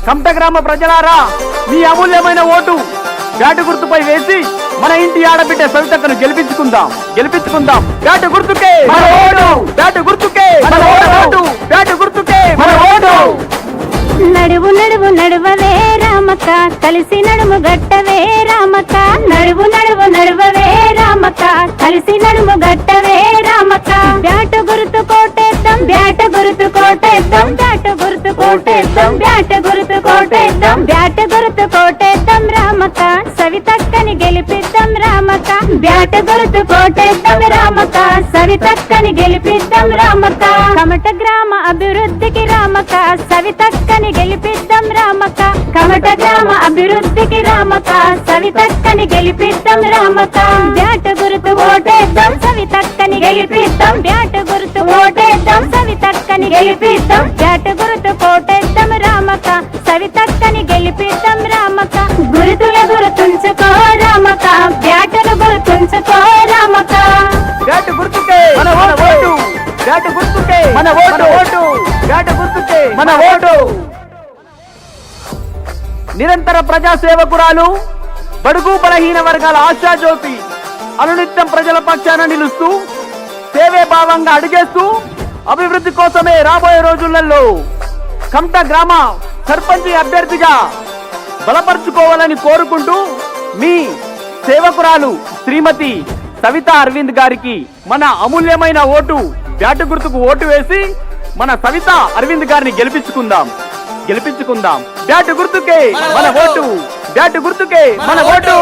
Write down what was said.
కమట గ్రామ ప్రజలారా, మీ అమూల్యమైన ఓటు బ్యాటు గుర్తుపై వేసి మన ఇంటి ఆడబిడ్డ సవితక్కను గెలిపించుకుందాం. బ్యాటు గుర్తుకే మన ఓటు, బ్యాటు గుర్తుకే మన ఓటు, బ్యాటు గుర్తుకే మన ఓటు. నడువు నడువు నడువవే రామక్క, కలిసి నడుము గట్టవే రామక్క. నడువు నడువు నడువవే రామక్క, కలిసి నడుము గట్టవే రామక్క. బ్యాటు గుర్తు కోటేద్దాం, బ్యాటు గుర్తు కోటేద్దాం, బ్యాటు గుర్తు కోటేద్దాం, బ్యాటు గుర్తు కోటేద్దాం, బ్యాటు గుర్తు కోటేద్దాం రామక్క. సవితక్కని గెలిపిద్దాం రామక్క. బ్యాటు గుర్తు కోటేద్దాం రామక్క, సవితక్కని గెలిపిద్దాం రామక్క. కమట గ్రామ అభివృద్ధికి రామక్క, సవితక్కని గెలిపిద్దాం రామక్క. కమట గ్రామ అభివృద్ధికి రామక్క, సవితక్కని గెలిపిద్దాం రామక్క. బ్యాటు గుర్తు ఓటేద్దాం, సవితక్కని గెలిపిద్దాం. బ్యాటు గుర్తు ఓటేద్దాం, సవితక్కని గెలిపిద్దాం. బ్యాటు గుర్తు కోటేద్దాం రామక్క, సవితక్కని గెలిపిద్దాం రామక్క. గుర్తుల గుర్తుంచుకో రామక్క, బ్యాటును గుర్తుంచుకో రామక్క. బ్యాటు గుర్తుకే మన ఓటు, బ్యాటు గుర్తుకే మన ఓటు, బ్యాటు గుర్తుకే మన ఓటు. నిరంతర ప్రజా సేవకురాలు, బడుగు బలహీన వర్గాల ఆశాజ్యోతి, అనునిత్యం ప్రజల పక్షాన నిలుస్తూ సేవే భావంగా అడుగేస్తూ అభివృద్ధి కోసమే రాబోయే రోజులలో కమట గ్రామ సర్పంచ్ అభ్యర్థిగా బలపరుచుకోవాలని కోరుకుంటూ మీ సేవకురాలు శ్రీమతి సవిత అరవింద్ గారికి మన అమూల్యమైన ఓటు బ్యాటు గుర్తుకు ఓటు వేసి మన సవిత అరవింద్ గారిని గెలిపించుకుందాం. బ్యాటు గుర్తుకే మన ఓటు, బ్యాటు గుర్తుకే మన ఓటు.